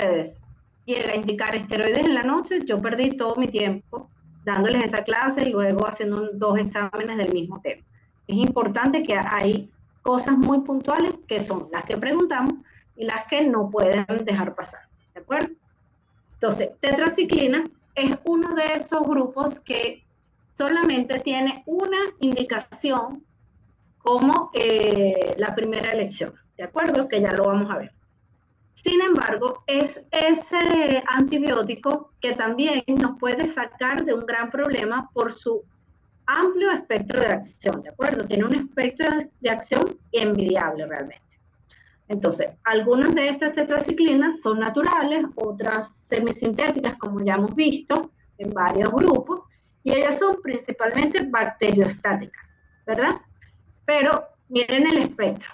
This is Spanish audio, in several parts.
ustedes llega a indicar esteroides en la noche, yo perdí todo mi tiempo dándoles esa clase y luego haciendo 2 exámenes del mismo tema. Es importante que hay cosas muy puntuales que son las que preguntamos y las que no pueden dejar pasar, ¿de acuerdo? Entonces, tetraciclina es uno de esos grupos que solamente tiene una indicación como la primera elección, ¿de acuerdo? Que ya lo vamos a ver. Sin embargo, es ese antibiótico que también nos puede sacar de un gran problema por su amplio espectro de acción, ¿de acuerdo? Tiene un espectro de acción envidiable realmente. Entonces, algunas de estas tetraciclinas son naturales, otras semisintéticas, como ya hemos visto en varios grupos, y ellas son principalmente bacteriostáticas, ¿verdad? Pero miren el espectro.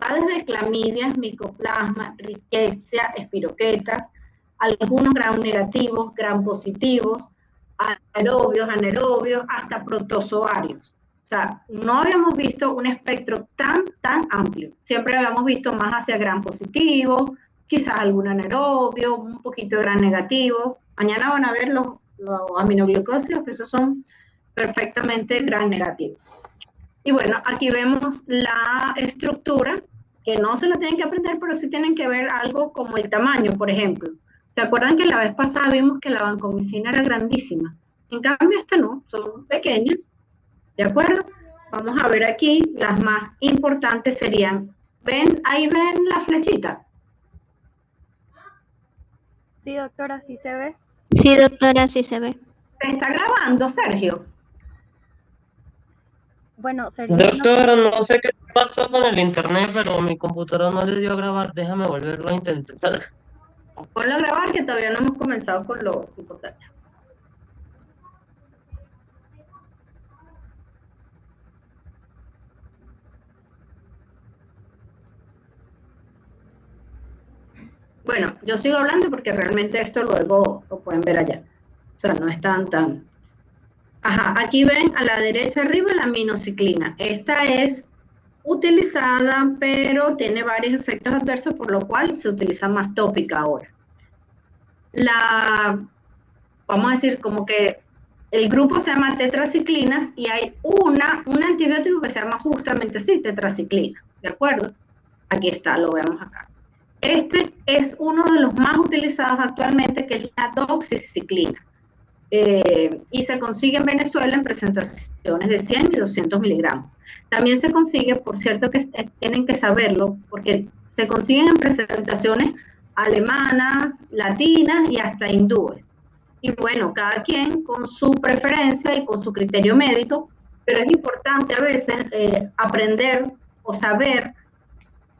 Va desde clamidias, micoplasma, rickettsia, espiroquetas, algunos gram negativos, gram positivos, aerobios, anaerobios, hasta protozoarios. O sea, no habíamos visto un espectro tan amplio. Siempre habíamos visto más hacia gram positivo, quizás algún anaerobio, un poquito de gram negativo. Mañana van a ver los aminoglucósidos, que esos son perfectamente gram negativos. Y bueno, aquí vemos la estructura, que no se la tienen que aprender, pero sí tienen que ver algo como el tamaño, por ejemplo. ¿Se acuerdan que la vez pasada vimos que la vancomicina era grandísima? En cambio, esta no, son pequeños, ¿de acuerdo? Vamos a ver aquí, las más importantes serían, ¿ven? Ahí ven la flechita. Sí, doctora, sí se ve. Sí, doctora, sí se ve. ¿Se está grabando, Sergio? Bueno, Sergio. Doctora, no sé qué pasó con el internet, pero mi computadora no le dio a grabar. Déjame volverlo a intentar. Ponlo a grabar, que todavía no hemos comenzado con lo importante. Bueno, yo sigo hablando porque realmente esto luego lo pueden ver allá. O sea, no es tan... Ajá, aquí ven a la derecha arriba la aminociclina. Esta es utilizada, pero tiene varios efectos adversos, por lo cual se utiliza más tópica ahora. Vamos a decir como que el grupo se llama tetraciclinas y hay un antibiótico que se llama justamente así, tetraciclina, ¿de acuerdo? Aquí está, lo vemos acá. Este es uno de los más utilizados actualmente, que es la doxiciclina. Y se consigue en Venezuela en presentaciones de 100 y 200 miligramos. También se consigue, por cierto que tienen que saberlo, porque se consiguen en presentaciones alemanas, latinas y hasta hindúes. Y bueno, cada quien con su preferencia y con su criterio médico, pero es importante a veces aprender o saber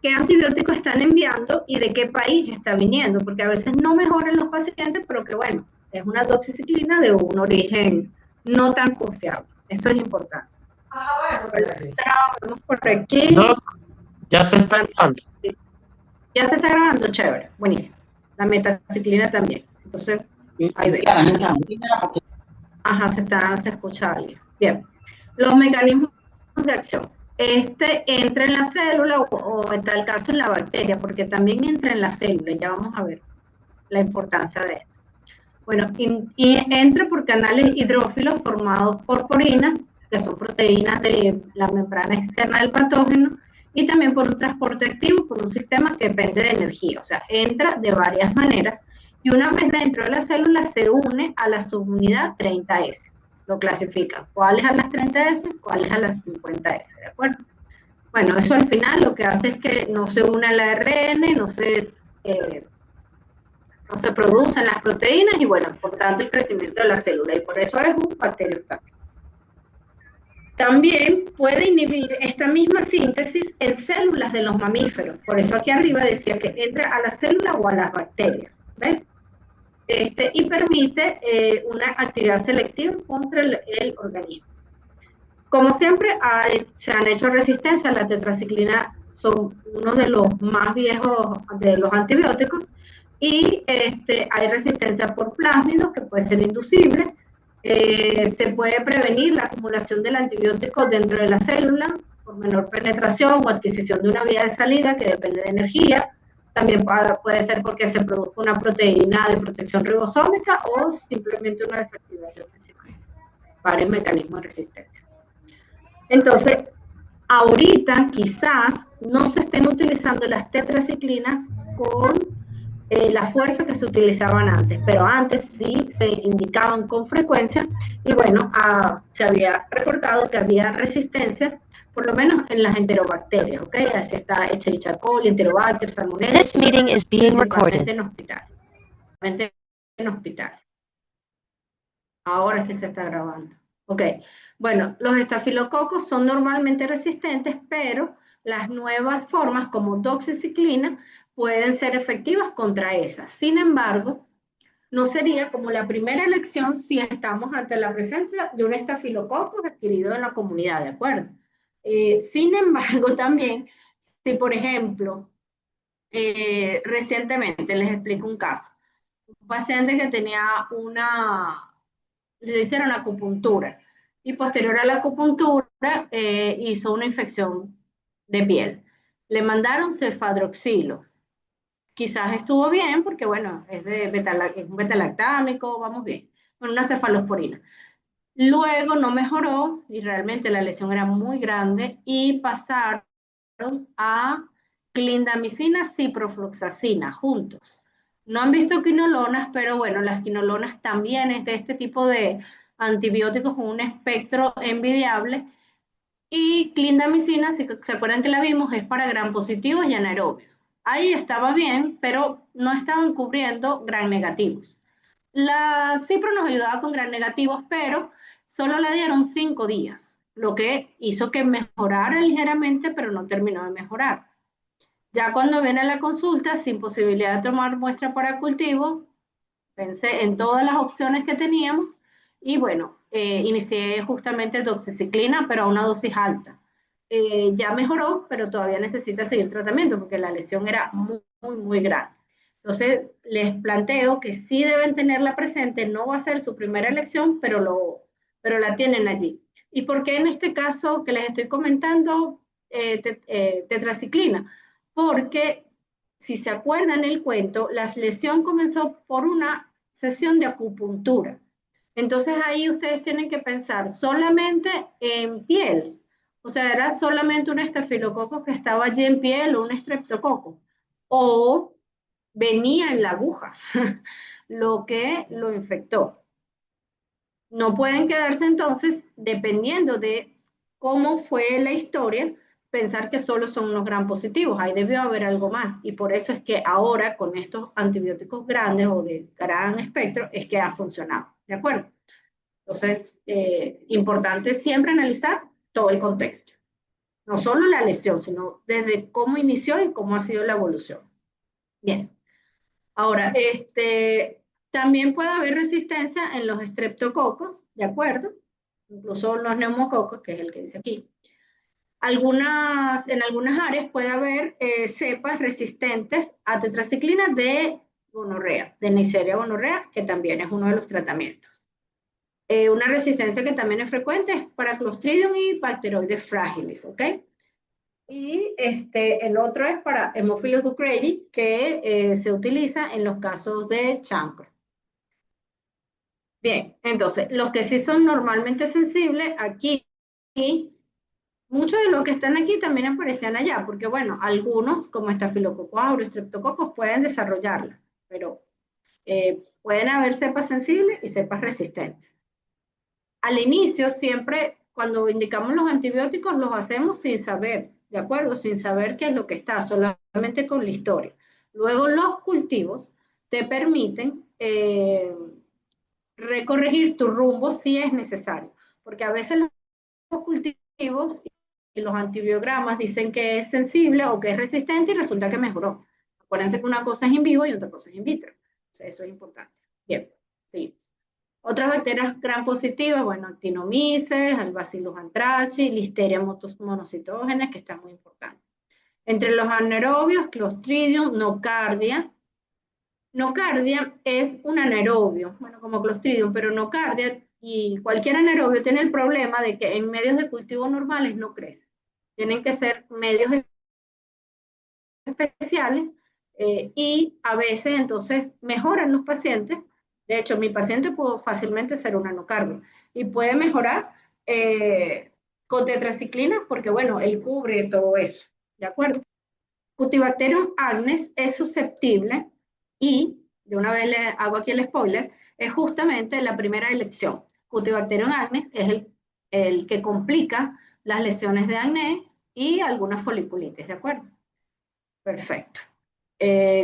qué antibióticos están enviando y de qué país está viniendo, porque a veces no mejoran los pacientes, pero que bueno, es una doxiciclina de un origen no tan confiable. Eso es importante. Vamos por aquí. Doc, ya se está grabando. Ya se está grabando, chévere, buenísimo. La metaciclina también. Entonces, ahí ven. Ajá, se escucha alguien. Bien. Los mecanismos de acción. Este entra en la célula o en tal caso en la bacteria, porque también entra en la célula. Ya vamos a ver la importancia de esto. Bueno, y entra por canales hidrófilos formados por porinas, que son proteínas de la membrana externa del patógeno, y también por un transporte activo, por un sistema que depende de energía. O sea, entra de varias maneras, y una vez dentro de la célula se une a la subunidad 30S. Lo clasifica. ¿Cuáles a las 30S? ¿Cuáles a las 50S? ¿De acuerdo? Bueno, eso al final lo que hace es que no se une al ARN, no se producen las proteínas y bueno, por tanto el crecimiento de la célula, y por eso es un bacteriostático. También puede inhibir esta misma síntesis en células de los mamíferos, por eso aquí arriba decía que entra a la célula o a las bacterias, ¿ves? Y permite una actividad selectiva contra el organismo. Como siempre, se han hecho resistencia a la tetraciclina, son uno de los más viejos de los antibióticos, y hay resistencia por plásmidos, que puede ser inducible. Se puede prevenir la acumulación del antibiótico dentro de la célula por menor penetración o adquisición de una vía de salida que depende de energía. También puede ser porque se produjo una proteína de protección ribosómica o simplemente una desactivación enzimática, varios mecanismos de resistencia. Entonces, ahorita quizás no se estén utilizando las tetraciclinas con la fuerza que se utilizaban antes, pero antes sí se indicaban con frecuencia y bueno, se había reportado que había resistencia, por lo menos en las enterobacterias, ¿ok? Así está Escherichia coli, Enterobacter, Salmonella. This meeting is being recorded. En hospitales. Ahora es que se está grabando. Ok, bueno, los estafilococos son normalmente resistentes, pero las nuevas formas como doxiciclina pueden ser efectivas contra esas. Sin embargo, no sería como la primera elección si estamos ante la presencia de un estafilococo adquirido en la comunidad, ¿de acuerdo? Sin embargo, también, si por ejemplo, recientemente les explico un caso, un paciente que tenía le hicieron acupuntura y posterior a la acupuntura hizo una infección de piel. Le mandaron cefadroxilo. Quizás estuvo bien porque, bueno, es un betalactámico, vamos bien, con una cefalosporina. Luego no mejoró y realmente la lesión era muy grande y pasaron a clindamicina, ciprofloxacina juntos. No han visto quinolonas, pero bueno, las quinolonas también es de este tipo de antibióticos con un espectro envidiable. Y clindamicina, si se acuerdan que la vimos, es para gram positivos y anaerobios. Ahí estaba bien, pero no estaban cubriendo gram negativos. La cipro nos ayudaba con gram negativos, pero solo le dieron 5 días, lo que hizo que mejorara ligeramente, pero no terminó de mejorar. Ya cuando viene la consulta, sin posibilidad de tomar muestra para cultivo, pensé en todas las opciones que teníamos y bueno, inicié justamente doxiciclina, pero a una dosis alta. Ya mejoró, pero todavía necesita seguir tratamiento porque la lesión era muy grande. Entonces, les planteo que sí deben tenerla presente, no va a ser su primera elección, pero la tienen allí. ¿Y por qué en este caso que les estoy comentando tetraciclina? Porque si se acuerdan el cuento, la lesión comenzó por una sesión de acupuntura. Entonces ahí ustedes tienen que pensar solamente en piel. O sea, era solamente un estafilococo que estaba allí en piel o un estreptococo. O venía en la aguja, lo que lo infectó. No pueden quedarse entonces, dependiendo de cómo fue la historia, pensar que solo son unos gram positivos. Ahí debió haber algo más. Y por eso es que ahora con estos antibióticos grandes o de gran espectro es que ha funcionado. ¿De acuerdo? Entonces, importante siempre analizar todo el contexto. No solo la lesión, sino desde cómo inició y cómo ha sido la evolución. Bien. Ahora, también puede haber resistencia en los estreptococos, ¿de acuerdo? Incluso los neumococos, que es el que dice aquí. En algunas áreas puede haber cepas resistentes a tetraciclina de gonorrea, de Neisseria gonorrea, que también es uno de los tratamientos. Una resistencia que también es frecuente es para Clostridium y Bacteroides fragilis, ¿ok? Y el otro es para Haemophilus ducreyi, que se utiliza en los casos de chancro. Bien, entonces, los que sí son normalmente sensibles, aquí, muchos de los que están aquí también aparecían allá, porque bueno, algunos, como Staphylococcus aureus, Streptococcus, pueden desarrollarla, pero pueden haber cepas sensibles y cepas resistentes. Al inicio, siempre, cuando indicamos los antibióticos, los hacemos sin saber, ¿de acuerdo? Sin saber qué es lo que está, solamente con la historia. Luego, los cultivos te permiten recorregir tu rumbo si es necesario, porque a veces los cultivos y los antibiogramas dicen que es sensible o que es resistente y resulta que mejoró. Acuérdense que una cosa es in vivo y otra cosa es in vitro. O sea, eso es importante. Bien, seguimos. Otras bacterias gram positivas, bueno, actinomyces, el Bacillus anthracis, Listeria monocitógenes, que está muy importante. Entre los anaerobios, Clostridium, Nocardia. Nocardia es un anaerobio, bueno, como Clostridium, pero Nocardia y cualquier anaerobio tiene el problema de que en medios de cultivo normales no crece. Tienen que ser medios especiales Y a veces entonces mejoran los pacientes. De hecho, mi paciente pudo fácilmente ser un anocardio y puede mejorar con tetraciclina porque, bueno, él cubre todo eso, ¿de acuerdo? Cutibacterium agnes es susceptible y, de una vez le hago aquí el spoiler, es justamente la primera elección. Cutibacterium agnes es el que complica las lesiones de acné y algunas foliculitis, ¿de acuerdo? Perfecto.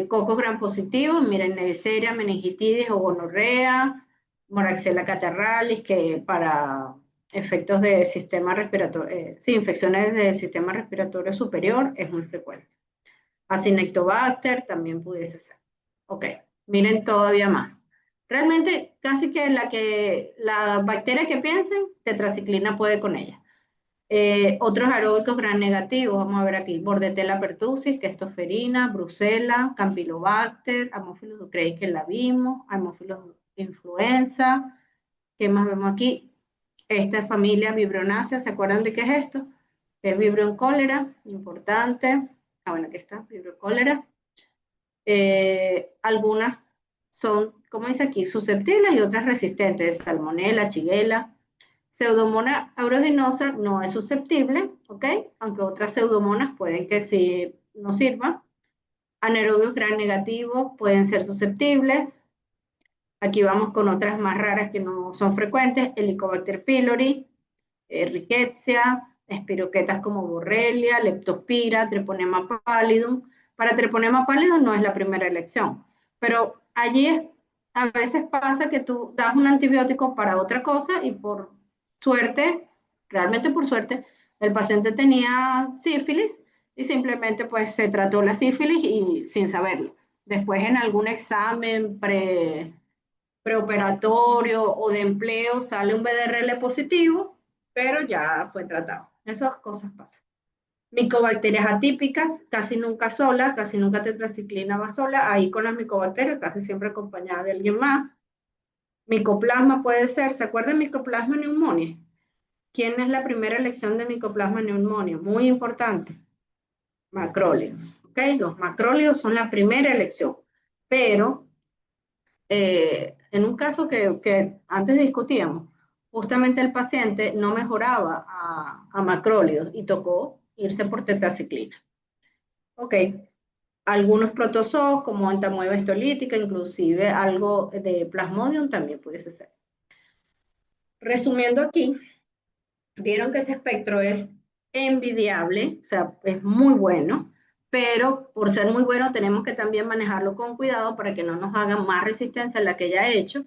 Cocos gram positivos, miren, Neisseria, meningitis o gonorrea, Moraxella catarralis, que para efectos del sistema respiratorio, sí, infecciones del sistema respiratorio superior es muy frecuente. Acinetobacter también pudiese ser. Ok, miren todavía más. Realmente casi que la bacteria que piensen, tetraciclina puede con ella. Otros aeróbicos gram negativos, vamos a ver aquí, Bordetella pertussis, Testosterina, Brucella, Campylobacter, Haemophilus ducreyi que la vimos, Haemophilus influenza, ¿qué más vemos aquí? Esta familia Vibronaceae, ¿se acuerdan de qué es esto? Es Vibrio cólera, importante. Ah, bueno, aquí está, Vibrio cólera. Algunas son, como dice aquí, susceptibles y otras resistentes, Salmonella, Shigella. Pseudomonas aeruginosa no es susceptible, ¿ok? Aunque otras pseudomonas pueden que sí no sirvan. Anaerobios gram negativos pueden ser susceptibles. Aquí vamos con otras más raras que no son frecuentes, Helicobacter pylori, rickettsias, espiroquetas como Borrelia, Leptospira, Treponema pallidum. Para Treponema pallidum no es la primera elección, pero allí a veces pasa que tú das un antibiótico para otra cosa y por suerte, realmente por suerte, el paciente tenía sífilis y simplemente pues se trató la sífilis y sin saberlo. Después en algún examen preoperatorio o de empleo sale un BDRL positivo, pero ya fue tratado. Esas cosas pasan. Micobacterias atípicas, casi nunca sola, casi nunca tetraciclina va sola, ahí con las micobacterias, casi siempre acompañada de alguien más. Micoplasma puede ser, ¿se acuerdan de Mycoplasma pneumoniae? ¿Quién es la primera elección de Mycoplasma pneumoniae? Muy importante. Macrólidos, ¿ok? Los macrólidos son la primera elección, pero en un caso que antes discutíamos, justamente el paciente no mejoraba a macrólidos y tocó irse por tetraciclina. Ok, algunos protozoos como entamoeba histolítica, inclusive algo de plasmodium también pudiese ser. Resumiendo aquí, vieron que ese espectro es envidiable, o sea, es muy bueno, pero por ser muy bueno tenemos que también manejarlo con cuidado para que no nos haga más resistencia a la que ya he hecho.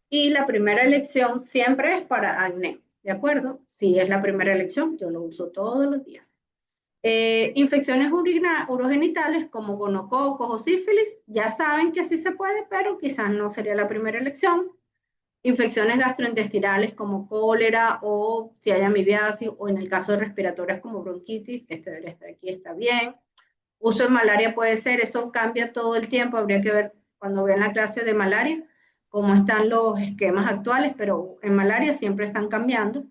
Y la primera elección siempre es para acné, ¿de acuerdo? Si es la primera elección, yo lo uso todos los días. Infecciones urogenitales como gonococos o sífilis, ya saben que sí se puede, pero quizás no sería la primera elección. Infecciones gastrointestinales como cólera o si hay amibiasis o en el caso de respiratorias como bronquitis, que este debería estar aquí, está bien. Uso en malaria puede ser, eso cambia todo el tiempo, habría que ver cuando vean la clase de malaria cómo están los esquemas actuales, pero en malaria siempre están cambiando.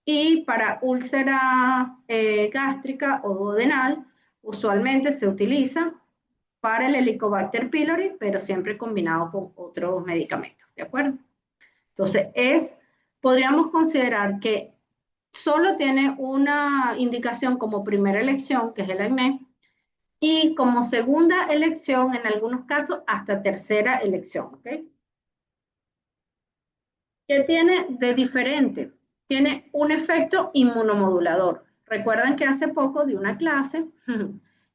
Y para úlcera gástrica o duodenal, usualmente se utiliza para el Helicobacter pylori, pero siempre combinado con otros medicamentos, ¿de acuerdo? Entonces, podríamos considerar que solo tiene una indicación como primera elección, que es el acné, y como segunda elección, en algunos casos, hasta tercera elección. ¿Ok? ¿Qué tiene de diferente? Tiene un efecto inmunomodulador. Recuerdan que hace poco di una clase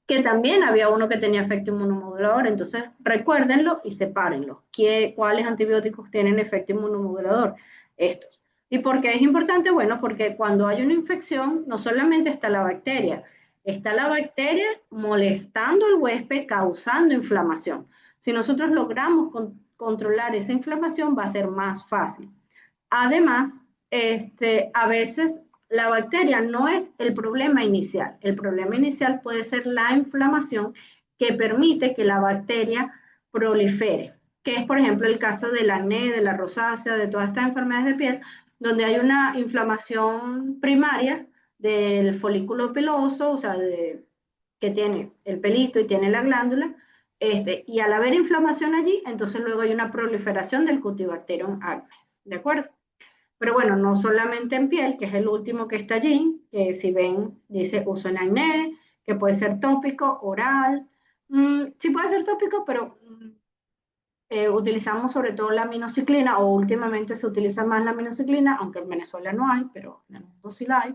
que también había uno que tenía efecto inmunomodulador, entonces recuérdenlo y sepárenlo. ¿Cuáles antibióticos tienen efecto inmunomodulador? Estos. ¿Y por qué es importante? Bueno, porque cuando hay una infección, no solamente está la bacteria molestando al huésped, causando inflamación. Si nosotros logramos controlar esa inflamación, va a ser más fácil. Además, a veces la bacteria no es el problema inicial. El problema inicial puede ser la inflamación que permite que la bacteria prolifere, que es, por ejemplo, el caso del acné, de la rosácea, de todas estas enfermedades de piel, donde hay una inflamación primaria del folículo piloso, o sea, que tiene el pelito y tiene la glándula, Y al haber inflamación allí, entonces luego hay una proliferación del Cutibacterium acnes, ¿de acuerdo? Pero bueno, no solamente en piel, que es el último que está allí, que si ven, dice uso en acné, que puede ser tópico, oral. Sí puede ser tópico, pero utilizamos sobre todo la aminociclina, o últimamente se utiliza más la aminociclina, aunque en Venezuela no hay, pero en el mundo sí la hay.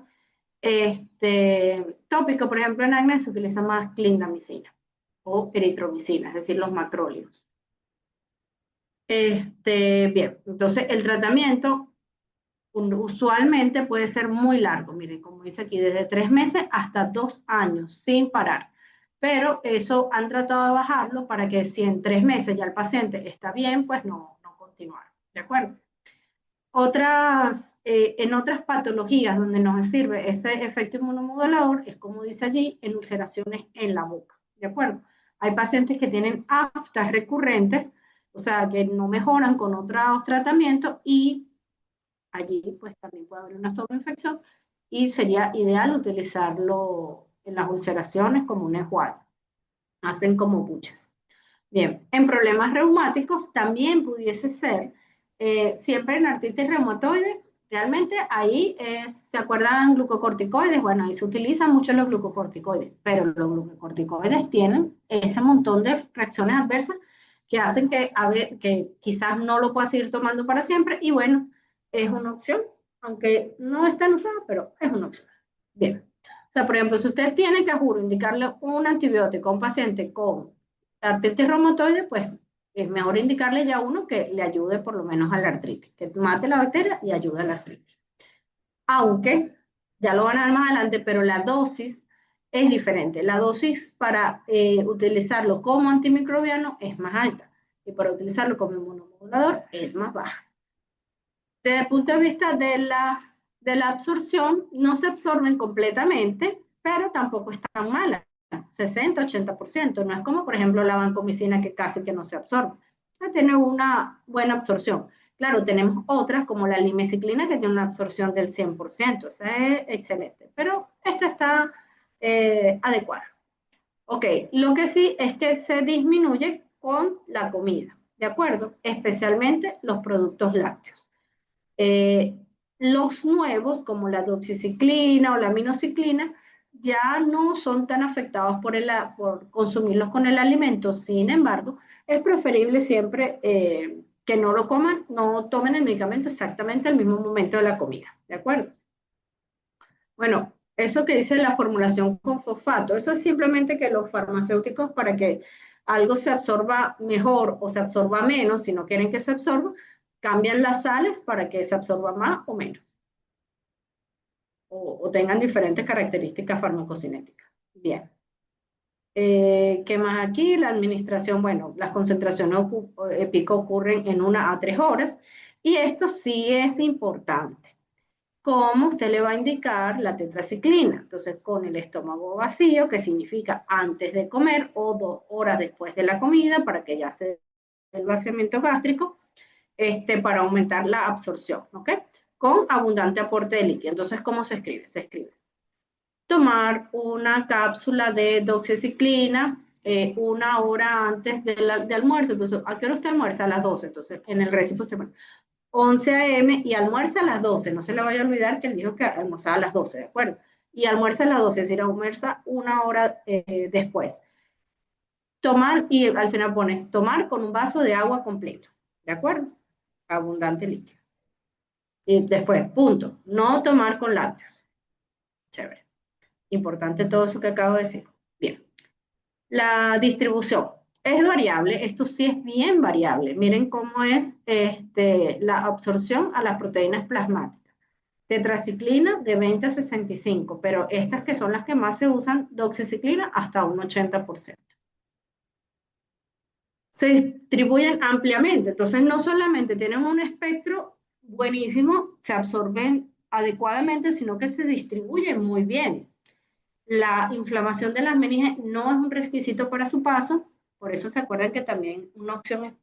Tópico, por ejemplo, en acné se utiliza más clindamicina o eritromicina, es decir, los macrólidos. Bien, entonces el tratamiento usualmente puede ser muy largo, miren, como dice aquí, desde 3 meses hasta 2 años, sin parar. Pero eso han tratado de bajarlo para que si en 3 meses ya el paciente está bien, pues no continuar, ¿de acuerdo? En otras patologías donde nos sirve ese efecto inmunomodulador, es como dice allí, en ulceraciones en la boca, ¿de acuerdo? Hay pacientes que tienen aftas recurrentes, o sea, que no mejoran con otros tratamientos y allí pues también puede haber una sobreinfección y sería ideal utilizarlo en las ulceraciones como un enjuague. Hacen como buches. Bien, en problemas reumáticos también pudiese ser, siempre en artritis reumatoide, realmente ahí ¿se acuerdan glucocorticoides? Bueno, ahí se utilizan mucho los glucocorticoides, pero los glucocorticoides tienen ese montón de reacciones adversas que hacen que quizás no lo pueda seguir tomando para siempre y bueno, es una opción, aunque no es tan usada, pero es una opción. Bien, o sea, por ejemplo, si usted tiene que, a juro, indicarle un antibiótico a un paciente con artritis reumatoide, pues es mejor indicarle ya uno que le ayude por lo menos a la artritis, que mate la bacteria y ayude a la artritis. Aunque, ya lo van a ver más adelante, pero la dosis es diferente. La dosis para utilizarlo como antimicrobiano es más alta y para utilizarlo como inmunomodulador es más baja. Desde el punto de vista de la absorción, no se absorben completamente, pero tampoco están malas. 60-80%, no es como por ejemplo la vancomicina que casi que no se absorbe. Tiene una buena absorción. Claro, tenemos otras como la limeciclina que tiene una absorción del 100%, esa es excelente, pero esta está adecuada. Ok, lo que sí es que se disminuye con la comida, ¿de acuerdo? Especialmente los productos lácteos. Los nuevos, como la doxiciclina o la aminociclina, ya no son tan afectados por consumirlos con el alimento. Sin embargo, es preferible siempre que no lo coman, no tomen el medicamento exactamente al mismo momento de la comida, ¿de acuerdo? Bueno, eso que dice la formulación con fosfato, eso es simplemente que los farmacéuticos, para que algo se absorba mejor o se absorba menos, si no quieren que se absorba, cambian las sales para que se absorba más o menos, o tengan diferentes características farmacocinéticas. Bien. ¿Qué más aquí? La administración, bueno, las concentraciones pico ocurren en 1 a 3 horas, y esto sí es importante. ¿Cómo usted le va a indicar la tetraciclina? Entonces, con el estómago vacío, que significa antes de comer o 2 horas después de la comida, para que ya se dé el vaciamiento gástrico, para aumentar la absorción, ¿ok? Con abundante aporte de líquido. Entonces, ¿cómo se escribe? Se escribe: tomar una cápsula de doxiciclina 1 hora antes de almuerzo. Entonces, ¿a qué hora usted almuerza? A las 12. Entonces, en el récipe usted pone 11 a.m. y almuerza a las 12. No se le vaya a olvidar que él dijo que almorzaba a las 12, ¿de acuerdo? Y almuerza a las 12, es decir, almuerza 1 hora después. Tomar, y al final pone, tomar con un vaso de agua completo, ¿de acuerdo? Abundante líquido. Y después, punto, no tomar con lácteos. Chévere. Importante todo eso que acabo de decir. Bien. La distribución es variable, esto sí es bien variable. Miren cómo es la absorción a las proteínas plasmáticas. Tetraciclina de 20 a 65, pero estas que son las que más se usan, doxiciclina hasta un 80%. Se distribuyen ampliamente, entonces no solamente tienen un espectro buenísimo, se absorben adecuadamente, sino que se distribuyen muy bien. La inflamación de las meninges no es un requisito para su paso, por eso se acuerdan que también una opción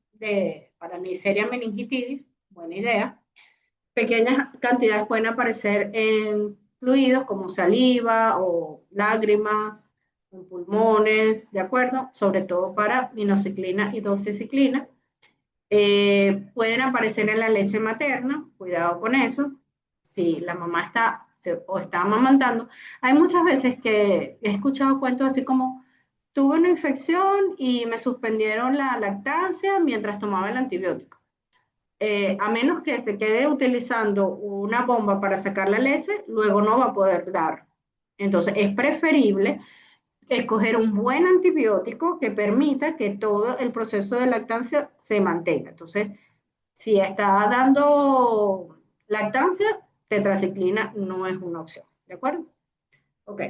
para Neisseria meningitidis, buena idea. Pequeñas cantidades pueden aparecer en fluidos como saliva o lágrimas en pulmones, ¿de acuerdo? Sobre todo para minoxiclina y doxiciclina. Pueden aparecer en la leche materna, cuidado con eso. Si la mamá o está amamantando. Hay muchas veces que he escuchado cuentos así como, tuve una infección y me suspendieron la lactancia mientras tomaba el antibiótico. A menos que se quede utilizando una bomba para sacar la leche, luego no va a poder dar. Entonces, es preferible escoger un buen antibiótico que permita que todo el proceso de lactancia se mantenga. Entonces, si está dando lactancia, tetraciclina no es una opción, ¿de acuerdo? Ok.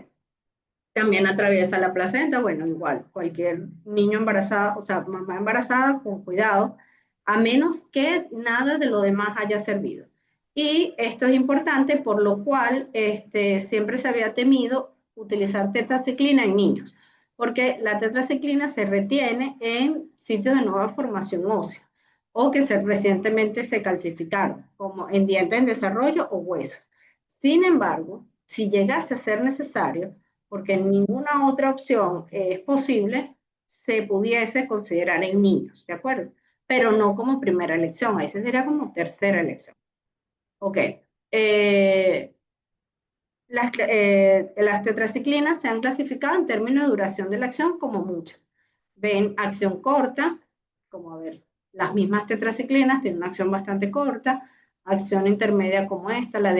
También atraviesa la placenta, bueno, igual, cualquier niño embarazado, o sea, mamá embarazada, con cuidado, a menos que nada de lo demás haya servido. Y esto es importante, por lo cual siempre se había temido utilizar tetraciclina en niños, porque la tetraciclina se retiene en sitios de nueva formación ósea o que recientemente se calcificaron, como en dientes en desarrollo o huesos. Sin embargo, si llegase a ser necesario, porque ninguna otra opción es posible, se pudiese considerar en niños, ¿de acuerdo? Pero no como primera elección, ahí sería como tercera elección. Ok. Eh, las tetraciclinas se han clasificado en términos de duración de la acción como muchas. Ven acción corta, como a ver, las mismas tetraciclinas tienen una acción bastante corta, acción intermedia como esta, la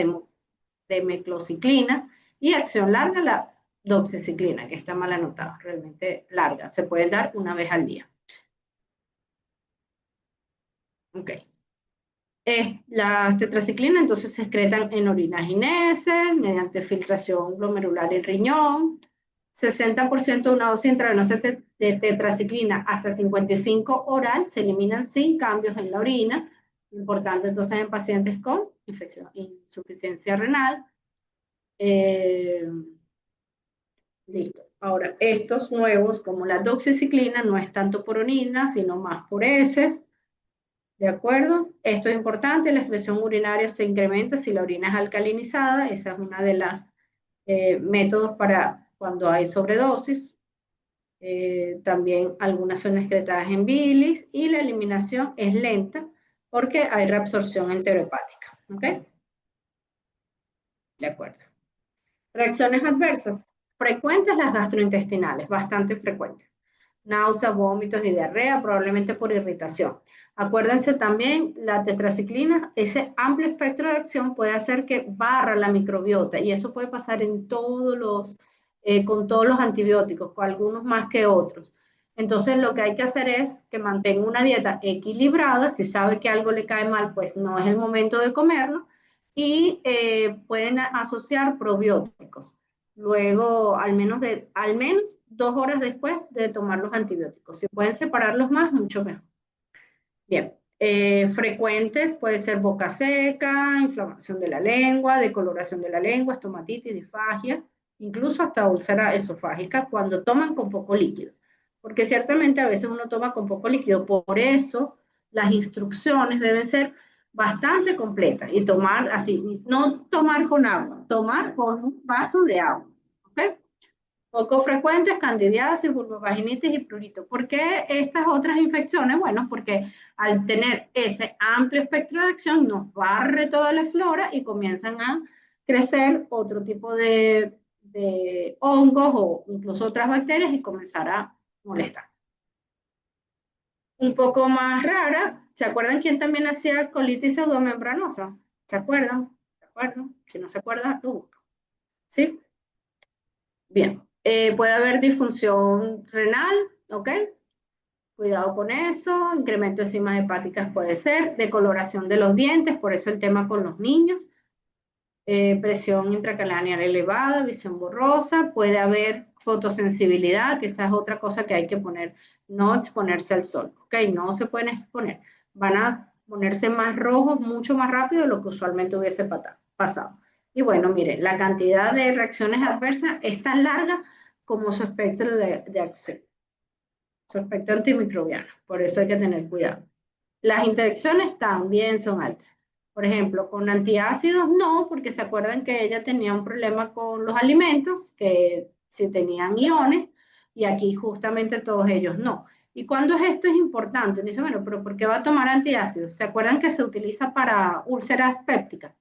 demeclociclina, y acción larga, la doxiciclina, que está mal anotada, realmente larga, se puede dar una vez al día. Ok. Las tetraciclinas entonces se excretan en orinagineses mediante filtración glomerular en riñón. 60% de una dosis intravenosa de tetraciclina hasta 55 oral se eliminan sin cambios en la orina. Importante entonces en pacientes con insuficiencia renal. Listo. Ahora, estos nuevos, como la doxiciclina, no es tanto por orina, sino más por heces. ¿De acuerdo? Esto es importante, la excreción urinaria se incrementa si la orina es alcalinizada, esa es una de las métodos para cuando hay sobredosis. También algunas son excretadas en bilis y la eliminación es lenta porque hay reabsorción enterohepática. ¿Ok? De acuerdo. Reacciones adversas. Frecuentes las gastrointestinales, bastante frecuentes. Náuseas, vómitos y diarrea, probablemente por irritación. Acuérdense también, la tetraciclina, ese amplio espectro de acción puede hacer que barra la microbiota y eso puede pasar en con todos los antibióticos, con algunos más que otros. Entonces, lo que hay que hacer es que mantenga una dieta equilibrada. Si sabe que algo le cae mal, pues no es el momento de comerlo. Y pueden asociar probióticos luego al menos 2 horas después de tomar los antibióticos. Si pueden separarlos más, mucho mejor. Bien, frecuentes puede ser boca seca, inflamación de la lengua, decoloración de la lengua, estomatitis, disfagia, incluso hasta úlcera esofágica cuando toman con poco líquido. Porque ciertamente a veces uno toma con poco líquido, por eso las instrucciones deben ser bastante completas y tomar así, no tomar con agua, tomar con un vaso de agua. ¿Ok? Poco frecuentes, candidiasis, vulvovaginitis y prurito. ¿Por qué estas otras infecciones? Bueno, porque al tener ese amplio espectro de acción nos barre toda la flora y comienzan a crecer otro tipo de hongos o incluso otras bacterias y comenzar a molestar. Un poco más rara, ¿se acuerdan quién también hacía colitis pseudomembranosa? ¿Se acuerdan? ¿Se acuerdan? Si no se acuerdan, lo busco. ¿Sí? Bien, puede haber disfunción renal, ¿ok? Cuidado con eso, incremento de enzimas hepáticas puede ser, decoloración de los dientes, por eso el tema con los niños, presión intracraneal elevada, visión borrosa, puede haber fotosensibilidad, que esa es otra cosa que hay que poner, no exponerse al sol, ¿ok? No se pueden exponer, van a ponerse más rojos mucho más rápido de lo que usualmente hubiese pasado. Y bueno, miren, la cantidad de reacciones adversas es tan larga como su espectro de acción, su espectro antimicrobiano, por eso hay que tener cuidado. Las interacciones también son altas. Por ejemplo, con antiácidos no, porque se acuerdan que ella tenía un problema con los alimentos, que si tenían iones, y aquí justamente todos ellos no. ¿Y cuándo esto es importante? Uno dice, bueno, pero ¿por qué va a tomar antiácidos? ¿Se acuerdan que se utiliza para úlceras pépticas?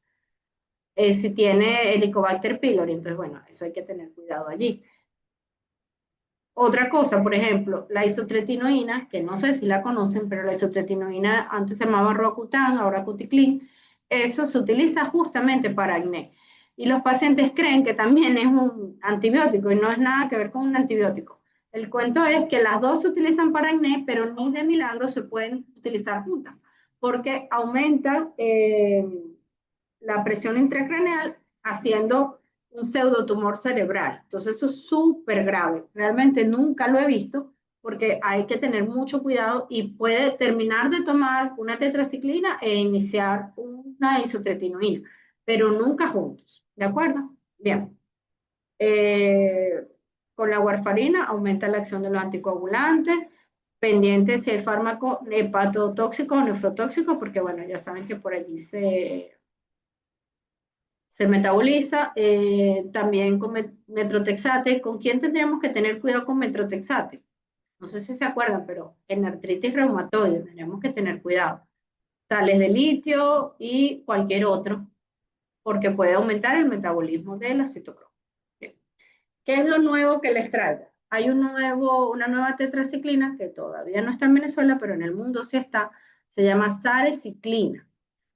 Si tiene Helicobacter pylori, entonces bueno, eso hay que tener cuidado allí. Otra cosa, por ejemplo, la isotretinoína, que no sé si la conocen, pero la isotretinoína antes se llamaba Roacutan, ahora Cuticlin, eso se utiliza justamente para acné. Y los pacientes creen que también es un antibiótico y no es nada que ver con un antibiótico. El cuento es que las dos se utilizan para acné, pero ni de milagro se pueden utilizar juntas, porque aumentan la presión intracraneal haciendo un pseudotumor cerebral. Entonces eso es súper grave. Realmente nunca lo he visto porque hay que tener mucho cuidado y puede terminar de tomar una tetraciclina e iniciar una isotretinoína, pero nunca juntos. ¿De acuerdo? Bien. Con la warfarina aumenta la acción de los anticoagulantes, pendiente si el fármaco hepatotóxico o nefrotóxico, porque bueno, ya saben que por allí se metaboliza, también con metrotexate. ¿Con quién tendríamos que tener cuidado con metrotexate? No sé si se acuerdan, pero en artritis reumatoide tendríamos que tener cuidado. Sales de litio y cualquier otro, porque puede aumentar el metabolismo de la citocromo. ¿Qué es lo nuevo que les traigo? Hay una nueva tetraciclina que todavía no está en Venezuela, pero en el mundo sí está, se llama sareciclina.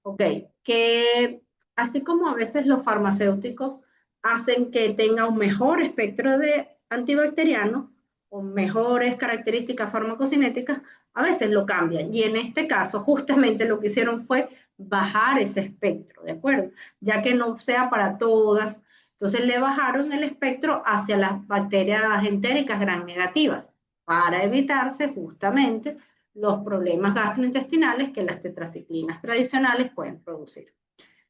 Ok, que así como a veces los farmacéuticos hacen que tenga un mejor espectro de antibacteriano o mejores características farmacocinéticas, a veces lo cambian. Y en este caso, justamente lo que hicieron fue bajar ese espectro, ¿de acuerdo? Ya que no sea para todas. Entonces le bajaron el espectro hacia las bacterias entéricas gram negativas para evitarse justamente los problemas gastrointestinales que las tetraciclinas tradicionales pueden producir.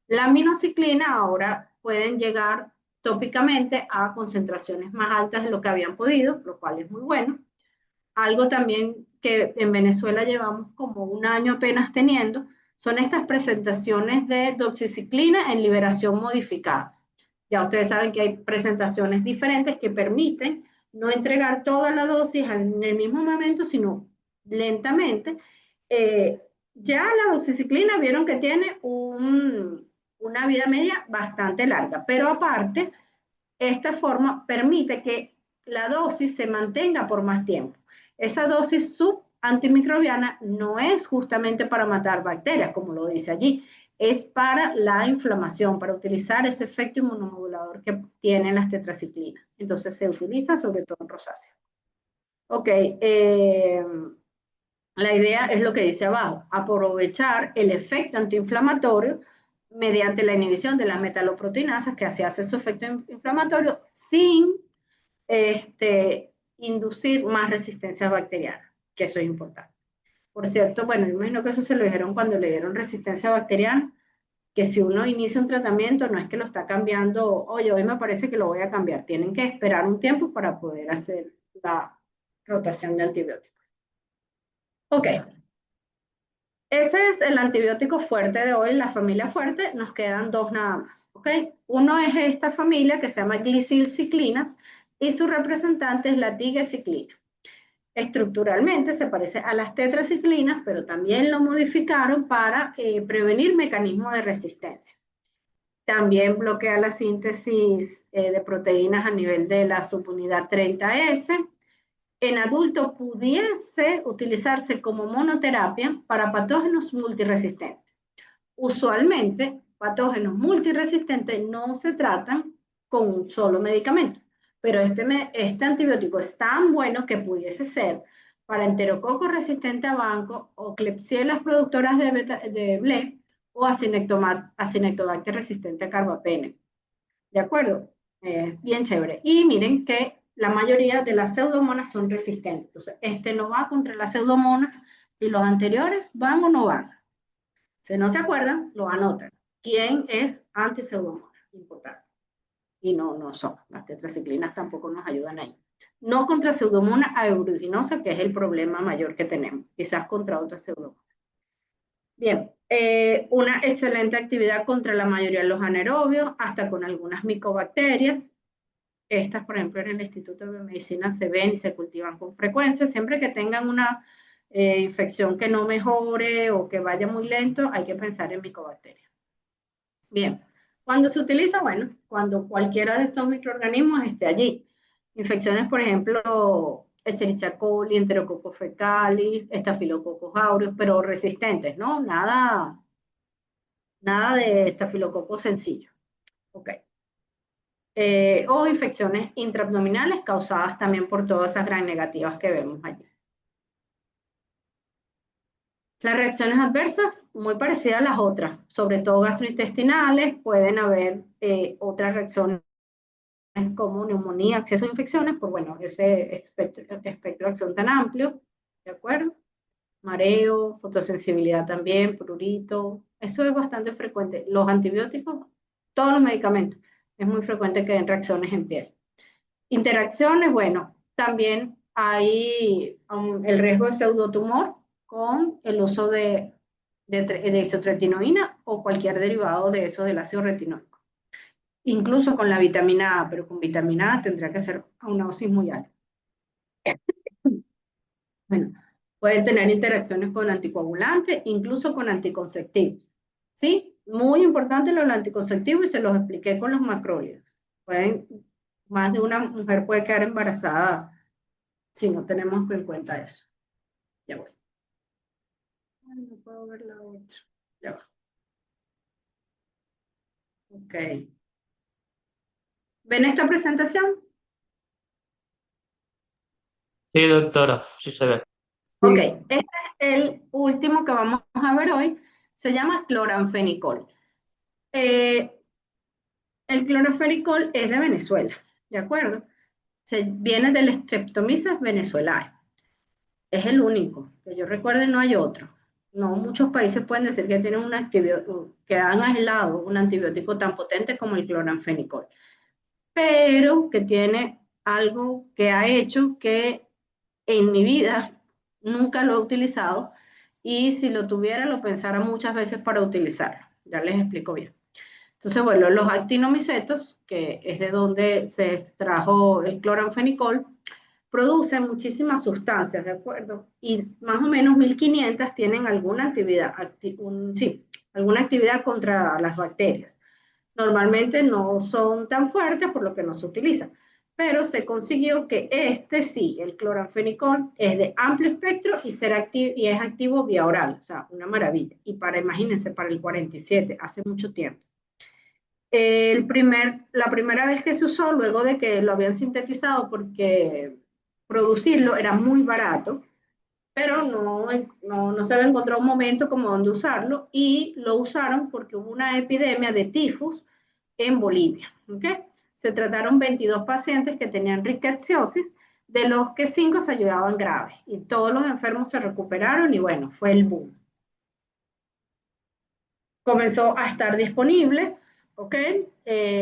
La aminociclina ahora pueden llegar tópicamente a concentraciones más altas de lo que habían podido, lo cual es muy bueno. Algo también que en Venezuela llevamos como un año apenas teniendo son estas presentaciones de doxiciclina en liberación modificada. Ya ustedes saben que hay presentaciones diferentes que permiten no entregar toda la dosis en el mismo momento, sino lentamente. Eh, ya la doxiciclina vieron que tiene una vida media bastante larga, pero aparte, esta forma permite que la dosis se mantenga por más tiempo. Esa dosis subantimicrobiana no es justamente para matar bacterias, como lo dice allí, es para la inflamación, para utilizar ese efecto inmunomodulador que tienen las tetraciclinas. Entonces se utiliza sobre todo en rosácea. Ok, la idea es lo que dice abajo, aprovechar el efecto antiinflamatorio mediante la inhibición de las metaloproteinasas que así hace su efecto inflamatorio sin inducir más resistencia bacteriana, que eso es importante. Por cierto, bueno, imagino que eso se lo dijeron cuando le dieron resistencia bacteriana, que si uno inicia un tratamiento no es que lo está cambiando, oye, hoy me parece que lo voy a cambiar, tienen que esperar un tiempo para poder hacer la rotación de antibióticos. Ok, ese es el antibiótico fuerte de hoy, la familia fuerte, nos quedan dos nada más, ¿ok? Uno es esta familia que se llama glicilciclinas y su representante es la tigecyclina. Estructuralmente se parece a las tetraciclinas, pero también lo modificaron para prevenir mecanismos de resistencia. También bloquea la síntesis de proteínas a nivel de la subunidad 30S. En adulto pudiese utilizarse como monoterapia para patógenos multiresistentes. Usualmente, patógenos multiresistentes no se tratan con un solo medicamento, pero este antibiótico es tan bueno que pudiese ser para enterococo resistente a banco o Klebsiella productoras de BLE o Acinetobacter resistente a carbapene. ¿De acuerdo? Bien chévere. Y miren que la mayoría de las pseudomonas son resistentes. Entonces, este no va contra las pseudomonas y los anteriores van o no van. Si no se acuerdan, lo anotan. ¿Quién es antipseudomona? Importante. Y no son. Las tetraciclinas tampoco nos ayudan ahí. No contra pseudomonas aeruginosa, que es el problema mayor que tenemos. Quizás contra otras pseudomonas. Bien, una excelente actividad contra la mayoría de los anaerobios, hasta con algunas micobacterias. Estas, por ejemplo, en el Instituto de Biomedicina se ven y se cultivan con frecuencia. Siempre que tengan una infección que no mejore o que vaya muy lento, hay que pensar en micobacterias. Bien, ¿cuándo se utiliza? Bueno, cuando cualquiera de estos microorganismos esté allí. Infecciones, por ejemplo, Escherichia coli, Enterococcus fecalis, Staphylococcus aureus, pero resistentes, ¿no? Nada de estafilococo sencillo. Ok. O infecciones intraabdominales causadas también por todas esas gram negativas que vemos allí. Las reacciones adversas, muy parecidas a las otras, sobre todo gastrointestinales, pueden haber otras reacciones como neumonía, acceso a infecciones, por bueno, ese espectro de acción tan amplio, ¿de acuerdo? Mareo, fotosensibilidad también, prurito, eso es bastante frecuente. Los antibióticos, todos los medicamentos, es muy frecuente que den reacciones en piel. Interacciones, bueno, también hay el riesgo de pseudotumor con el uso de isotretinoína o cualquier derivado de eso del ácido retinóico. Incluso con la vitamina A, pero con vitamina A tendría que ser a una dosis muy alta. Bueno, pueden tener interacciones con anticoagulantes, incluso con anticonceptivos. ¿Sí? Muy importante los anticonceptivos y se los expliqué con los macrólidos. Más de una mujer puede quedar embarazada si no tenemos en cuenta eso. Ya voy. Ay, no puedo ver la otra. Ya va. Ok. ¿Ven esta presentación? Sí, doctora, sí se ve. Ok, este es el último que vamos a ver hoy. Se llama cloranfenicol. El cloranfenicol es de Venezuela, ¿de acuerdo? Viene del Streptomyces venezuelae. Es el único, que yo recuerde no hay otro. No muchos países pueden decir que tienen un antibiótico, que han aislado un antibiótico tan potente como el cloranfenicol, pero que tiene algo que ha hecho que en mi vida nunca lo he utilizado y si lo tuviera lo pensara muchas veces para utilizarlo. Ya les explico bien. Entonces, bueno, los actinomicetos, que es de donde se extrajo el cloranfenicol, producen muchísimas sustancias, ¿de acuerdo? Y más o menos 1500 tienen alguna actividad, sí, alguna actividad contra las bacterias. Normalmente no son tan fuertes, por lo que no se utilizan. Pero se consiguió que este sí, el cloranfenicol, es de amplio espectro y es activo vía oral, o sea, una maravilla. Y imagínense, para el 47, hace mucho tiempo. La primera vez que se usó, luego de que lo habían sintetizado, porque producirlo era muy barato, pero no se había encontrado un momento como donde usarlo, y lo usaron porque hubo una epidemia de tifus en Bolivia. ¿Okay? Se trataron 22 pacientes que tenían rickettsiosis, de los que 5 se ayudaban graves, y todos los enfermos se recuperaron, y bueno, fue el boom. Comenzó a estar disponible, ¿ok?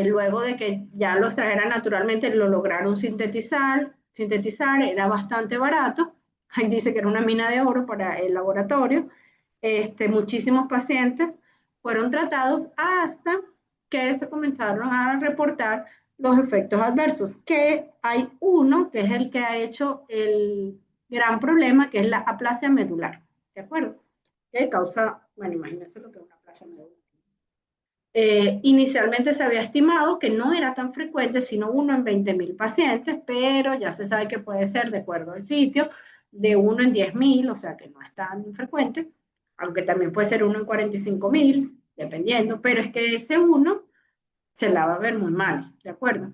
Luego de que ya lo extrajeran naturalmente, lo lograron sintetizar, era bastante barato, ahí dice que era una mina de oro para el laboratorio, muchísimos pacientes fueron tratados hasta que se comenzaron a reportar los efectos adversos, que hay uno que es el que ha hecho el gran problema, que es la aplasia medular, ¿de acuerdo? Que causa, bueno, imagínense lo que es una aplasia medular. Inicialmente se había estimado que no era tan frecuente, sino 1 en 20.000 pacientes, pero ya se sabe que puede ser, de acuerdo al sitio, de 1 en 10.000, o sea que no es tan frecuente, aunque también puede ser 1 en 45.000, dependiendo, pero es que ese 1 se la va a ver muy mal, ¿de acuerdo?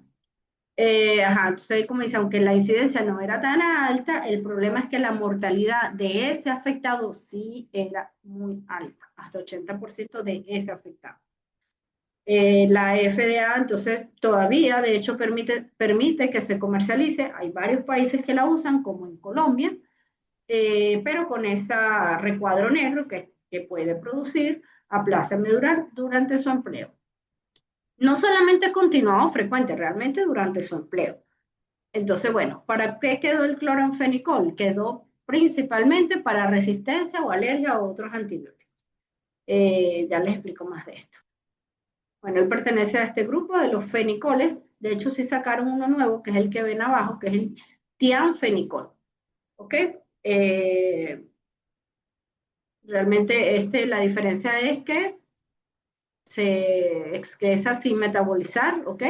Entonces, como dice, aunque la incidencia no era tan alta, el problema es que la mortalidad de ese afectado sí era muy alta, hasta 80% de ese afectado. La FDA entonces todavía, de hecho, permite que se comercialice. Hay varios países que la usan, como en Colombia, pero con ese recuadro negro que puede producir aplasia medular durante su empleo. No solamente continuado frecuente, realmente durante su empleo. Entonces, bueno, ¿para qué quedó el cloranfenicol? Quedó principalmente para resistencia o alergia a otros antibióticos. Ya les explico más de esto. Bueno, él pertenece a este grupo de los fenicoles, De hecho, sí sacaron uno nuevo, que es el que ven abajo, que es el tianfenicol. ¿Ok? Realmente la diferencia es que se excreta sin metabolizar, ¿ok?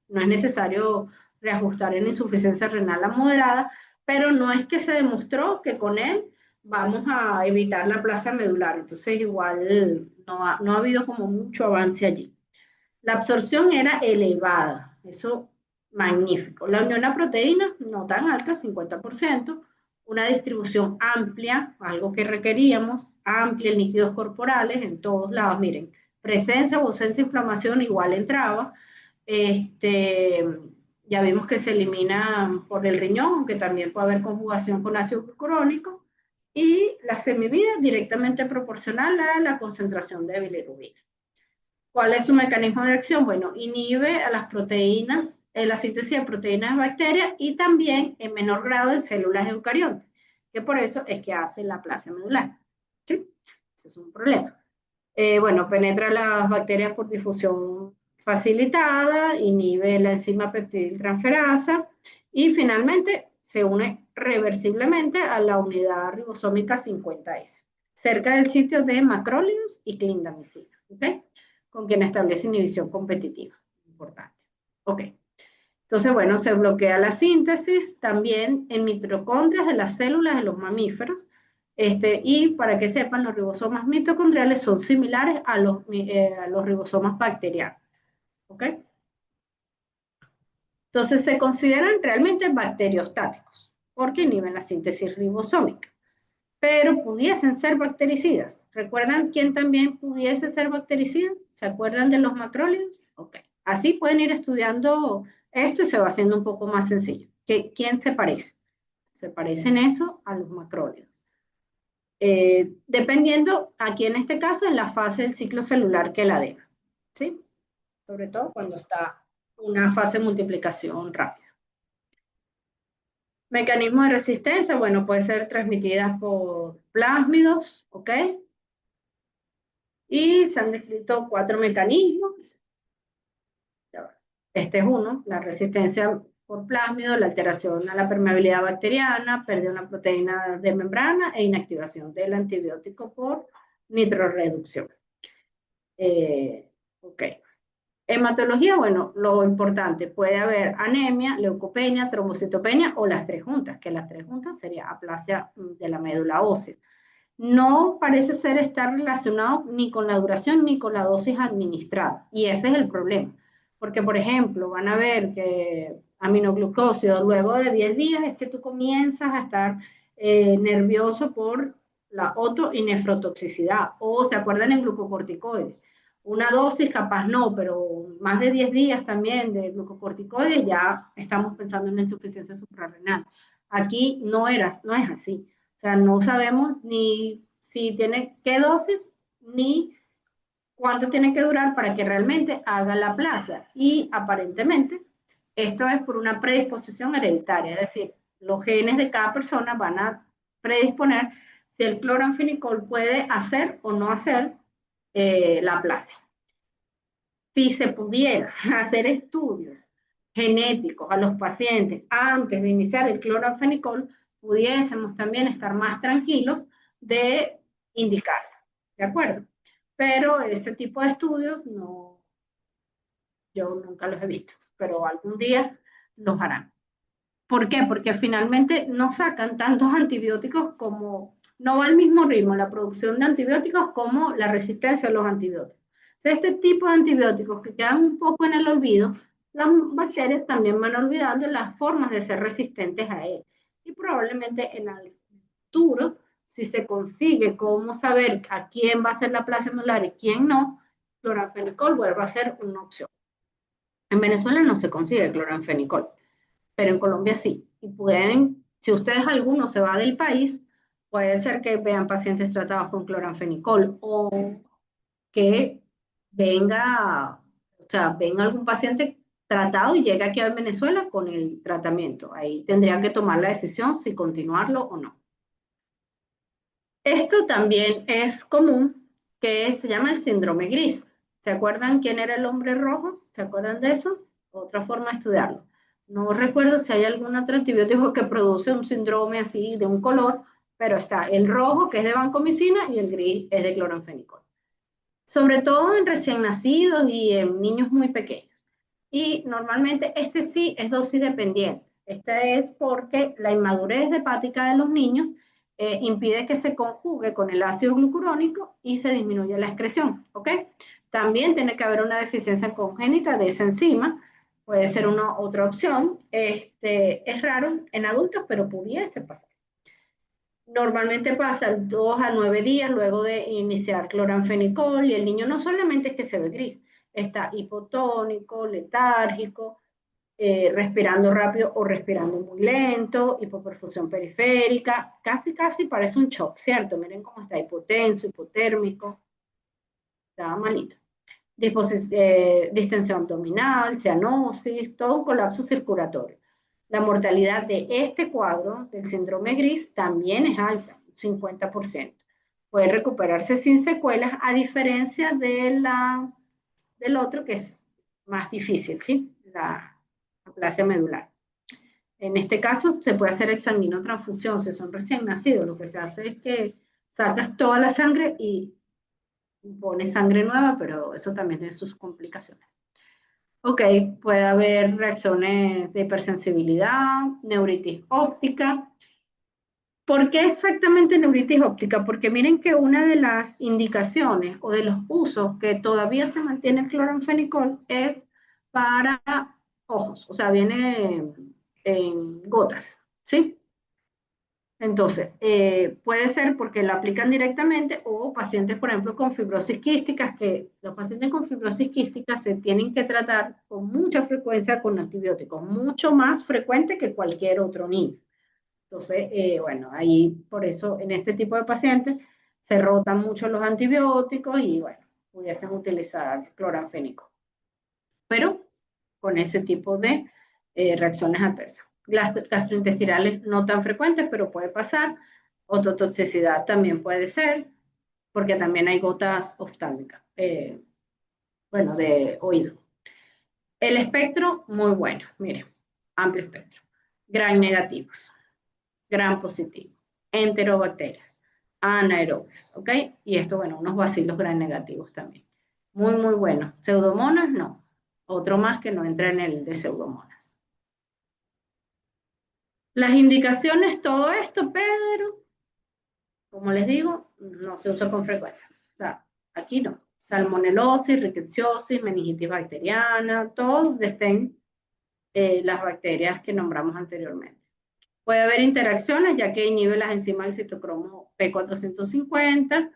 No es necesario reajustar en insuficiencia renal a moderada, pero no es que se demostró que con él vamos a evitar la plasia medular. Entonces, igual no ha habido como mucho avance allí. La absorción era elevada, eso magnífico. La unión a proteínas no tan alta, 50%, una distribución amplia, algo que requeríamos, amplia en líquidos corporales en todos lados. Miren, presencia o ausencia de inflamación igual entraba. Este, ya vimos que se elimina por el riñón, aunque también puede haber conjugación con ácido glucurónico. Y la semivida directamente proporcional a la concentración de bilirrubina. ¿Cuál es su mecanismo de acción? Bueno, inhibe a las proteínas, la síntesis de proteínas de bacterias y también en menor grado en células eucariontes, que por eso es que hace la plasia medular. ¿Sí? Ese es un problema. Bueno, penetra las bacterias por difusión facilitada, inhibe la enzima peptidiltransferasa y finalmente se une reversiblemente a la unidad ribosómica 50S, cerca del sitio de macrólidos y clindamicina. ¿Okay? Con quien establece inhibición competitiva. Importante. Ok. Entonces, bueno, se bloquea la síntesis también en mitocondrias de las células de los mamíferos. Y para que sepan, los ribosomas mitocondriales son similares a los ribosomas bacterianos. ¿Ok? Entonces, se consideran realmente bacteriostáticos porque inhiben la síntesis ribosómica, pero pudiesen ser bactericidas. ¿Recuerdan quién también pudiese ser bactericida? ¿Se acuerdan de los macrólidos? Ok. Así pueden ir estudiando esto y se va haciendo un poco más sencillo. ¿Quién se parece? Se parecen eso a los macrólidos. Dependiendo, aquí en este caso, en la fase del ciclo celular que la deba. ¿Sí? Sobre todo cuando está una fase de multiplicación rápida. Mecanismo de resistencia, bueno, puede ser transmitida por plásmidos, ¿ok? Y se han descrito 4 mecanismos. Este es uno, la resistencia por plásmido, la alteración a la permeabilidad bacteriana, pérdida de una proteína de membrana e inactivación del antibiótico por nitrorreducción. Ok. Hematología, bueno, lo importante, puede haber anemia, leucopenia, trombocitopenia o las tres juntas, que las tres juntas sería aplasia de la médula ósea. No parece ser estar relacionado ni con la duración ni con la dosis administrada, y ese es el problema, porque por ejemplo, van a ver que aminoglucósidos luego de 10 días es que tú comienzas a estar nervioso por la oto y nefrotoxicidad, o se acuerdan en glucocorticoides. Una dosis capaz no, pero más de 10 días también de glucocorticoides ya estamos pensando en una insuficiencia suprarrenal. Aquí no es así. O sea, no sabemos ni si tiene qué dosis ni cuánto tiene que durar para que realmente haga la plaza. Y aparentemente esto es por una predisposición hereditaria, es decir, los genes de cada persona van a predisponer si el cloranfenicol puede hacer o no hacer la plaza. Si se pudiera hacer estudios genéticos a los pacientes antes de iniciar el cloranfenicol, pudiésemos también estar más tranquilos de indicarlo, ¿de acuerdo? Pero ese tipo de estudios no, yo nunca los he visto, pero algún día los harán. ¿Por qué? Porque finalmente no sacan tantos antibióticos como, no va al mismo ritmo la producción de antibióticos como la resistencia a los antibióticos. O sea, este tipo de antibióticos que quedan un poco en el olvido, las bacterias también van olvidando las formas de ser resistentes a él. Y probablemente en el futuro, si se consigue cómo saber a quién va a ser la plasia medular y quién no, cloranfenicol vuelve a ser una opción. En Venezuela no se consigue cloranfenicol, pero en Colombia sí. Y pueden, si ustedes alguno se va del país, puede ser que vean pacientes tratados con cloranfenicol o que venga, o sea, venga algún paciente tratado y llegue aquí a Venezuela con el tratamiento. Ahí tendrían que tomar la decisión si continuarlo o no. Esto también es común, que se llama el síndrome gris. ¿Se acuerdan quién era el hombre rojo? ¿Se acuerdan de eso? otra forma de estudiarlo. No recuerdo si hay algún otro antibiótico que produce un síndrome así de un color, pero está el rojo, que es de vancomicina, y el gris es de cloranfenicol. Sobre todo en recién nacidos y en niños muy pequeños. Y normalmente este sí es dosis dependiente. Este es porque la inmadurez hepática de los niños impide que se conjugue con el ácido glucurónico y se disminuye la excreción, ¿ok? También tiene que haber una deficiencia congénita de esa enzima, puede ser una otra opción. Es raro en adultos, pero pudiese pasar. Normalmente pasa 2 a 9 días luego de iniciar cloranfenicol y el niño no solamente es que se ve gris, está hipotónico, letárgico, respirando rápido o respirando muy lento, hipoperfusión periférica, casi parece un shock, ¿cierto? Miren cómo está hipotenso, hipotérmico, está malito. Distensión abdominal, cianosis, todo un colapso circulatorio. La mortalidad de este cuadro, del síndrome gris, también es alta, 50%. Puede recuperarse sin secuelas, a diferencia del otro que es más difícil, ¿sí? La aplasia medular. En este caso se puede hacer exsanguinotransfusión, si son recién nacidos, lo que se hace es que sacas toda la sangre y pone sangre nueva, pero eso también tiene sus complicaciones. Ok, puede haber reacciones de hipersensibilidad, neuritis óptica. ¿Por qué exactamente neuritis óptica? Porque miren que una de las indicaciones o de los usos que todavía se mantiene el cloranfenicol es para ojos, o sea, viene en gotas, ¿sí? Entonces, puede ser porque la aplican directamente o pacientes, por ejemplo, con fibrosis quística, que los pacientes con fibrosis quística se tienen que tratar con mucha frecuencia con antibióticos, mucho más frecuente que cualquier otro niño. Entonces, bueno, ahí por eso en este tipo de pacientes se rotan mucho los antibióticos y bueno, pudiesen utilizar cloranfénico. Pero con ese tipo de reacciones adversas. Gastrointestinales no tan frecuentes, pero puede pasar. Ototoxicidad también puede ser, porque también hay gotas oftálmicas, bueno, de oído. El espectro, muy bueno, miren, amplio espectro. Gran negativos, gran positivos, enterobacterias, anaerobios, ¿ok? Y esto, bueno, unos bacilos gran negativos también. Muy bueno. Pseudomonas, no. Otro más que no entra en el de pseudomonas. Las indicaciones, todo esto, pero, como les digo, no se usa con frecuencia. O sea, aquí no. Salmonelosis, rickettsiosis, meningitis bacteriana, todos estén las bacterias que nombramos anteriormente. Puede haber interacciones, ya que inhibe las enzimas del citocromo P450.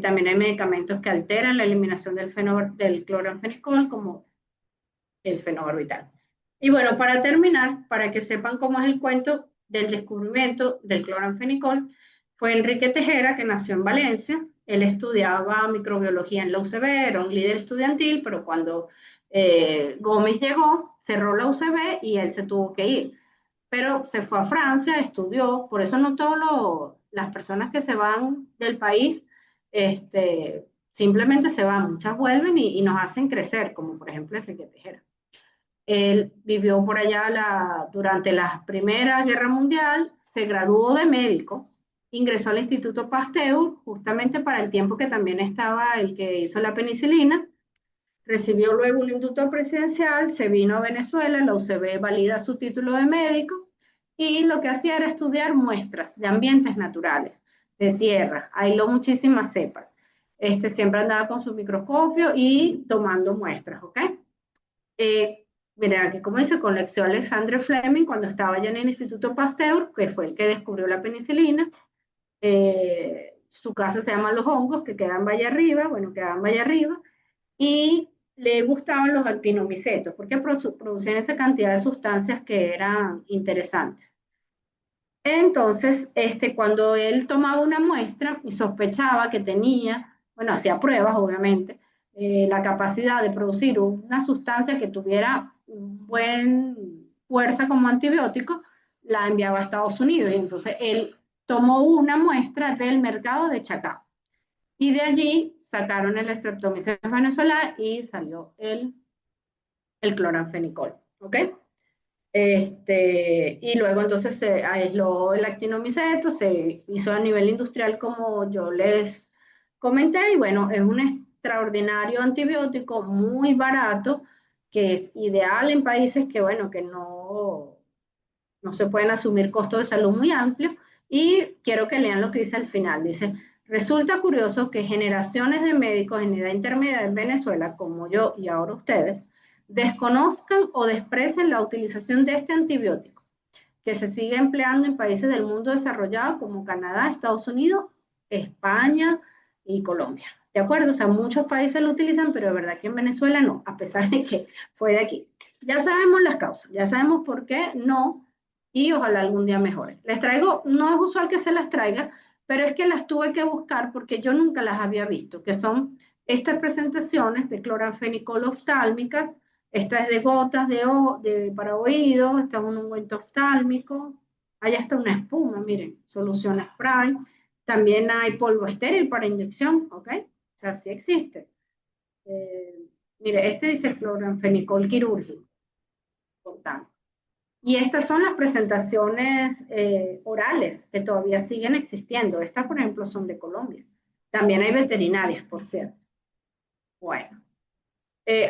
También hay medicamentos que alteran la eliminación del cloranfenicol, como el fenobarbital. Y bueno, para terminar, para que sepan cómo es el cuento del descubrimiento del cloranfenicol, fue Enrique Tejera, que nació en Valencia. Él estudiaba microbiología en la UCB, era un líder estudiantil, pero cuando Gómez llegó, cerró la UCB y él se tuvo que ir. Pero se fue a Francia, estudió, por eso no todas las personas que se van del país simplemente se van, muchas vuelven y nos hacen crecer, como por ejemplo Enrique Tejera. Él vivió por allá durante la Primera Guerra Mundial, se graduó de médico, ingresó al Instituto Pasteur, justamente para el tiempo que también estaba el que hizo la penicilina, recibió luego un indulto presidencial, se vino a Venezuela, la UCB valida su título de médico, y lo que hacía era estudiar muestras de ambientes naturales, de tierra, aisló muchísimas cepas. Siempre andaba con su microscopio y tomando muestras, ¿ok? Miren, aquí como dice, conoció a Alexander Fleming cuando estaba ya en el Instituto Pasteur, que fue el que descubrió la penicilina. Su casa se llama Los Hongos, que queda en Valle Arriba, bueno, queda en Valle Arriba, y le gustaban los actinomicetos, porque producían esa cantidad de sustancias que eran interesantes. Entonces, cuando él tomaba una muestra y sospechaba que tenía, bueno, hacía pruebas, obviamente, la capacidad de producir una sustancia que tuviera buena fuerza como antibiótico, la enviaba a Estados Unidos. Y entonces él tomó una muestra del mercado de Chacao. Y de allí sacaron el Streptomyces venezuela y salió el el cloranfenicol, ¿ok? Y luego entonces se aisló el actinomiceto, se hizo a nivel industrial como yo les comenté, y bueno, es un extraordinario antibiótico muy barato, que es ideal en países que, bueno, que no se pueden asumir costos de salud muy amplios. Y quiero que lean lo que dice al final. Dice, resulta curioso que generaciones de médicos en edad intermedia en Venezuela, como yo y ahora ustedes, desconozcan o desprecien la utilización de este antibiótico, que se sigue empleando en países del mundo desarrollado como Canadá, Estados Unidos, España y Colombia. ¿De acuerdo? O sea, muchos países lo utilizan, pero de verdad que en Venezuela no, a pesar de que fue de aquí. Ya sabemos las causas, ya sabemos por qué no, y ojalá algún día mejore. Les traigo, no es usual que se las traiga, pero es que las tuve que buscar porque yo nunca las había visto, que son estas presentaciones de cloranfenicol oftálmicas. Esta es de gotas para oídos, esta es un ungüento oftálmico, allá está una espuma, miren, solución spray. También hay polvo estéril para inyección, ¿ok? O sea, sí existe. Mire, este dice cloranfenicol quirúrgico, por tanto. Y estas son las presentaciones orales que todavía siguen existiendo. Estas, por ejemplo, son de Colombia. También hay veterinarias, por cierto. Bueno.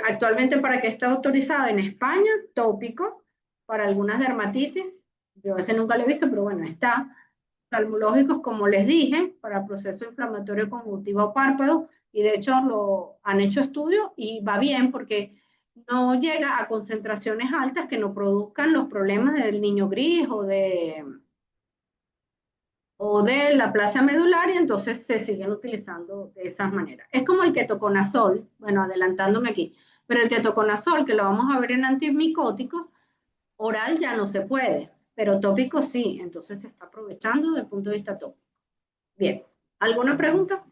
Actualmente, ¿para qué está autorizado? En España, tópico, para algunas dermatitis. Yo ese nunca lo he visto, pero bueno, está. Oftalmológicos, como les dije, para proceso inflamatorio conjuntivo párpado, y de hecho lo han hecho estudios y va bien porque no llega a concentraciones altas que no produzcan los problemas del niño gris o de la plasia medular, y entonces se siguen utilizando de esas maneras. Es como el ketoconazol, bueno, adelantándome aquí, pero el ketoconazol, que lo vamos a ver en antimicóticos, oral ya no se puede, pero tópico sí, entonces se está aprovechando desde el punto de vista tópico. Bien, ¿alguna pregunta?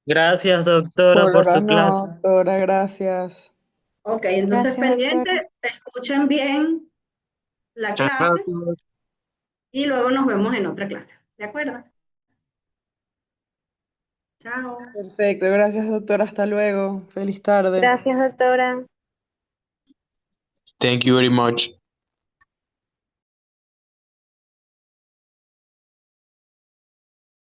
Gracias, doctora, Por por ahora su no, clase. doctora, gracias. Ok, entonces Gracias, pendiente, doctora. escuchen bien la Muchas clase gracias. y luego nos vemos en otra clase. ¿De acuerdo? Chao. Perfecto, gracias, doctora. Hasta luego. Feliz tarde. Gracias, doctora. Thank you very much.